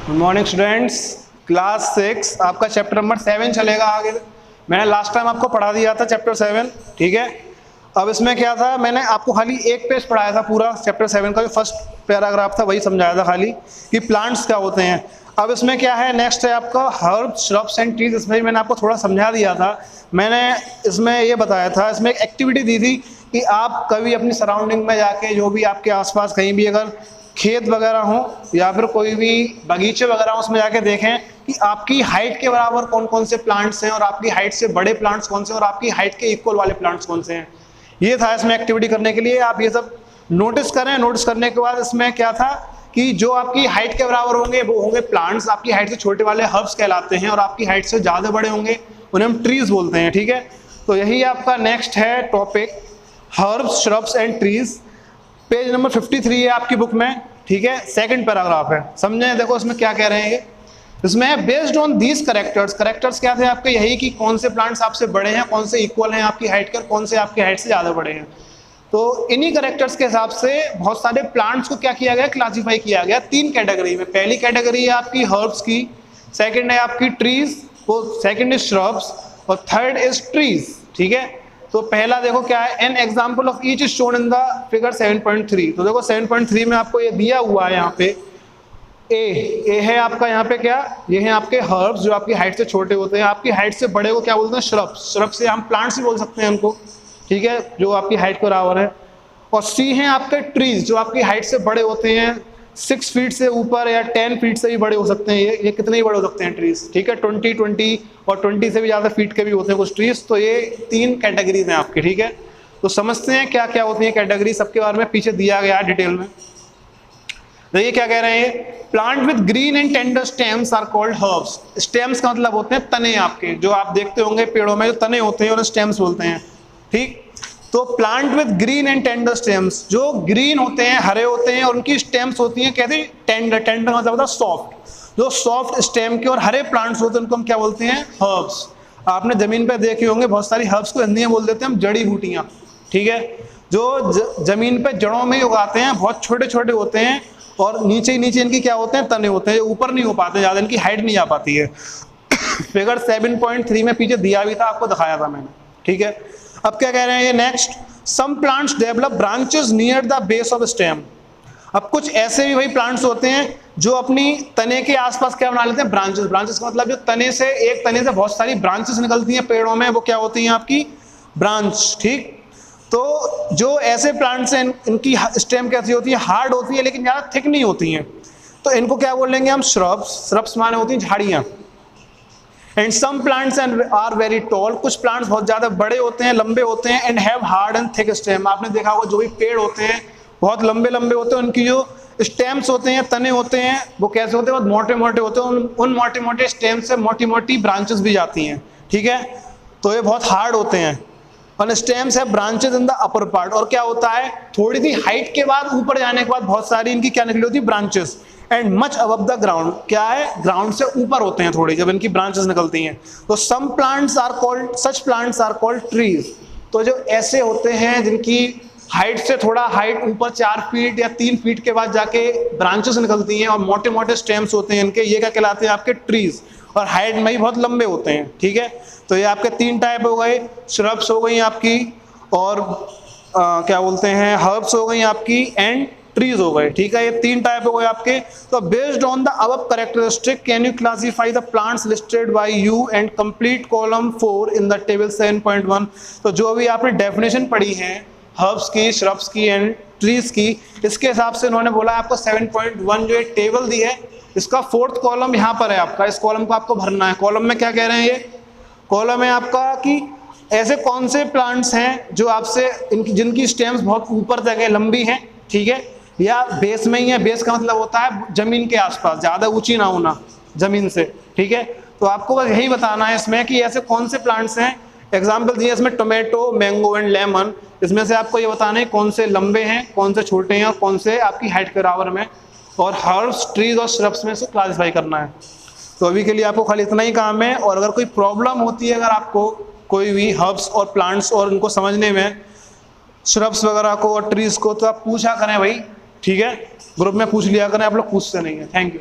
Good morning students. Class 6 आपका chapter number 7 चलेगा आगे। मैंने लास्ट टाइम आपको पढ़ा दिया था चैप्टर 7, ठीक है। अब इसमें क्या था, मैंने आपको खाली एक पेज पढ़ाया था पूरा चैप्टर 7 का, जो फर्स्ट पैराग्राफ था वही समझाया था खाली कि प्लांट्स क्या होते हैं। अब इसमें क्या है, नेक्स्ट है आपका हर्ब्स, श्रब्स एंड ट्रीज। इसमें मैंने आपको थोड़ा समझा दिया था। मैंने इसमें ये बताया था, इसमें एक एक्टिविटी दी थी कि आप कभी अपनी सराउंडिंग में जाके, जो भी आपके आसपास कहीं भी अगर खेत वगैरह हो या फिर कोई भी बगीचे वगैरह हो, उसमें जाके देखें कि आपकी हाइट के बराबर कौन कौन से प्लांट्स हैं और आपकी हाइट से बड़े प्लांट्स कौन से और आपकी हाइट के इक्वल वाले प्लांट्स कौन से हैं। ये था इसमें एक्टिविटी करने के लिए। आप ये सब नोटिस करें। नोटिस करने के बाद इसमें क्या था कि जो आपकी हाइट के बराबर होंगे वो होंगे प्लांट्स, आपकी हाइट से छोटे वाले हर्ब्स कहलाते हैं, और आपकी हाइट से ज़्यादा बड़े होंगे उन्हें हम ट्रीज बोलते हैं, ठीक है। तो यही आपका नेक्स्ट है topic, herbs, shrubs and trees. Page number 53 है आपकी बुक में, ठीक है। सेकंड पैराग्राफ है, समझे। देखो इसमें क्या कह रहे हैं। इसमें based on these characters, characters क्या थे आपके, यही कि कौन से प्लांट्स आपसे बड़े हैं, कौन से इक्वल हैं आपकी हाइट के, और कौन से आपकी हाइट से ज़्यादा बड़े हैं। तो इन्हीं करेक्टर्स के हिसाब से बहुत सारे प्लांट्स को क्या किया गया, क्लासीफाई किया गया 3 कैटेगरी में। पहली कैटेगरी है आपकी हर्ब्स की, सेकंड है आपकी ट्रीज, वो सेकंड इज श्रब्स, और थर्ड इज ट्रीज, ठीक है। तो पहला देखो क्या है, an example of each is shown in the figure 7.3। तो देखो 7.3 में आपको ये दिया हुआ है यहाँ पे ए है आपका, यहाँ पे क्या, ये है आपके हर्ब्स जो आपकी हाइट से छोटे होते हैं। आपकी हाइट से बड़े को क्या बोलते हैं, श्रब्स। श्रब्स से हम प्लांट्स भी बोल सकते हैं उनको, ठीक है, जो आपकी हाइट के बराबर है। और सी है आपके ट्रीज, जो आपकी हाइट से बड़े होते हैं, 6 फीट से ऊपर या 10 फीट से भी बड़े हो सकते हैं। ये कितने ही बड़े हो सकते हैं ट्रीज, ठीक है, 20 और 20 से भी ज़्यादा फीट के भी होते हैं कुछ ट्रीज। तो ये 3 कैटेगरीज हैं आपकी, ठीक है। तो समझते हैं क्या क्या होती है कैटेगरी, सबके बारे में पीछे दिया गया है डिटेल में। देखिए क्या कह रहे हैं, plant with green and tender stems are called herbs. Stems का मतलब होते हैं तने आपके, जो आप देखते होंगे पेड़ों में जो तने होते हैं उन्हें स्टेम्स बोलते हैं, ठीक। तो plant with green and tender stems, जो ग्रीन होते हैं, हरे होते हैं, और उनकी स्टेम्स होती हैं कहते हैं टेंडर। टेंडर मतलब होता है सॉफ्ट। जो सॉफ्ट स्टेम के और हरे प्लांट्स होते हैं उनको हम क्या बोलते हैं, हर्ब्स। आपने जमीन पे देखे होंगे बहुत सारी हर्ब्स को हिंदी में बोल देते हैं हम जड़ी बूटियां, ठीक है। जो जमीन पे जड़ों में उगाते हैं, बहुत छोटे छोटे होते हैं, और नीचे नीचे इनकी क्या होते हैं, तने होते हैं, ऊपर नहीं हो पाते ज्यादा, इनकी हाइट नहीं आ पाती है। फिगर 7.3 में पीछे दिया भी था, आपको दिखाया था मैंने, ठीक है। अब क्या कह रहे हैं ये next, some plants develop branches near the base of stem. अब कुछ ऐसे भी वही प्लांट्स होते हैं जो अपनी तने के आसपास क्या बना लेते हैं, ब्रांचेस। ब्रांचेस का मतलब जो तने से, एक तने से बहुत सारी ब्रांचेस निकलती हैं पेड़ों में, वो क्या होती हैं आपकी ब्रांच, ठीक। तो जो ऐसे प्लांट्स हैं इनकी स्टेम कैसी होती है, हार्ड होती है, लेकिन ज़्यादा थिक नहीं होती हैं। तो इनको क्या बोलेंगे हम, श्रब्स। श्रब्स माने होती हैं झाड़ियाँ। And some plants are very tall, कुछ प्लांट्स बहुत ज़्यादा बड़े होते हैं, लंबे होते हैं। And have hard and thick stem. आपने देखा होगा जो भी पेड़ होते हैं बहुत लंबे लंबे होते हैं, उनकी जो स्टेम्स होते हैं, तने होते हैं, वो कैसे होते हैं, बहुत मोटे मोटे होते हैं। उन मोटे मोटे स्टेम से मोटी मोटी ब्रांचेस भी जाती हैं, ठीक है। तो ये बहुत हार्ड होते हैं। और स्टेम्स है branches in the upper part. और क्या होता है, थोड़ी सी हाइट के बाद ऊपर जाने के बाद बहुत सारी इनकी क्या निकली होती है, branches. And much above the ground, क्या है, ग्राउंड से ऊपर होते हैं थोड़ी, जब इनकी ब्रांचेस निकलती हैं। तो some plants are called, such plants are called trees. तो जो ऐसे होते हैं जिनकी हाइट से थोड़ा हाइट ऊपर 4 फीट या 3 फीट के बाद जाके ब्रांचेस निकलती हैं और मोटे मोटे स्टेम्स होते हैं इनके, ये क्या कहलाते हैं आपके ट्रीज। और हाइट में ही बहुत लंबे होते हैं, ठीक है। तो ये आपके 3 टाइप हो गए, श्रब्स हो गई आपकी, और क्या बोलते हैं, हर्ब्स हो गई आपकी, एंड ट्रीज हो गए, ठीक है। ये 3 टाइप हो गए आपके। तो based on the above characteristic can you classify the plants listed by you and complete column 4 in the table 7.1। तो जो भी आपने डेफिनेशन पढ़ी है हर्ब्स की, श्रब्स की एंड ट्रीज की, इसके हिसाब से उन्होंने बोला आपको 7.1 जो एक टेबल दी है, इसका 4th कॉलम यहाँ पर है आपका। इस कॉलम को आपको भरना है। कॉलम में क्या कह रहे हैं, ये कॉलम है आपका कि ऐसे कौन से प्लांट्स हैं जो आपसे जिनकी स्टेम्स बहुत ऊपर तक है, लंबी हैं, ठीक है, या बेस में ही है। बेस का मतलब होता है जमीन के आसपास, ज़्यादा ऊंची ना होना जमीन से, ठीक है। तो आपको बस यही बताना है इसमें कि ऐसे कौन से प्लांट्स हैं। एग्जाम्पल दिए इसमें टोमेटो, मैंगो एंड लेमन। इसमें से आपको ये बताना है कौन से लंबे हैं, कौन से छोटे हैं, और कौन से आपकी हाइट के बराबर में। और हर्ब्स, ट्रीज और श्रब्स में से क्लासीफाई करना है। तो अभी के लिए आपको खाली इतना ही काम है। और अगर कोई प्रॉब्लम होती है, अगर आपको कोई भी हर्ब्स और प्लांट्स और उनको समझने में, श्रब्स वगैरह को और ट्रीज को, तो आप पूछा करें भाई, ठीक है। ग्रुप में पूछ लिया करें, आप लोग पूछते नहीं है। Thank you.